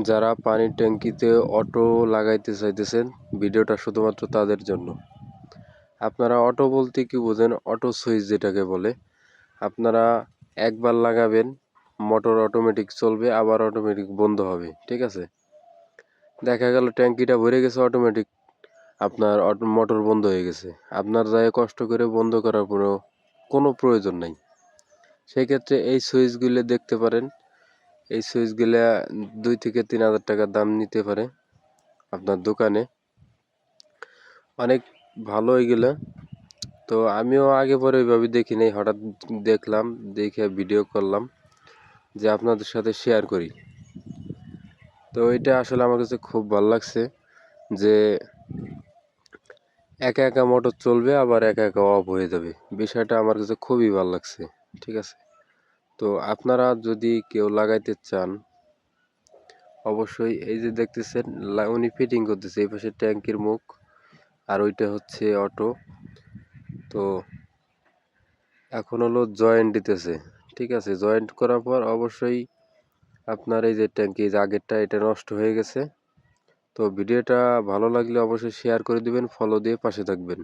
যারা পানির ট্যাঙ্কিতে অটো লাগাইতে চাইতেছেন, ভিডিওটা শুধুমাত্র তাদের জন্য। আপনারা অটো বলতে কি বোঝেন? অটো সুইচ যেটাকে বলে। আপনারা একবার লাগাবেন, মোটর অটোমেটিক চলবে, আবার অটোমেটিক বন্ধ হবে, ঠিক আছে? দেখা গেল ট্যাঙ্কিটা ভরে গেছে, অটোমেটিক আপনার মোটর বন্ধ হয়ে গেছে। আপনার যায় কষ্ট করে বন্ধ করার কোনো প্রয়োজন নাই। সেক্ষেত্রে এই সুইচগুলো দেখতে পারেন। এই সুইচগুলা 2 থেকে 3,000 টাকা দাম নিতে পারে আপনার দোকানে। অনেক ভালো এগুলা। তো আমিও আগে পরে ওইভাবে দেখি নাই, হঠাৎ দেখলাম, দেখে ভিডিও করলাম যে আপনাদের সাথে শেয়ার করি। তো এটা আসলে আমার কাছে খুব ভালো লাগছে যে একা একা মোটর চলবে, আবার একা একা অফ হয়ে যাবে। বিষয়টা আমার কাছে খুবই ভালো লাগছে, ঠিক আছে? তো আপনারা যদি কেউ লাগাইতে চান, অবশ্যই এই যে দেখতেছেন উনি ফিটিং করতেছে, এই পাশে ট্যাঙ্কির মুখ আর ওইটা হচ্ছে অটো। তো এখন হলো জয়েন্ট দিতেছে, ঠিক আছে? জয়েন্ট করার পর অবশ্যই আপনার এই যে ট্যাঙ্কি যে আগেরটা, এটা নষ্ট হয়ে গেছে। তো ভিডিওটা ভালো লাগলে অবশ্যই শেয়ার করে দিবেন, ফলো দিয়ে পাশে থাকবেন।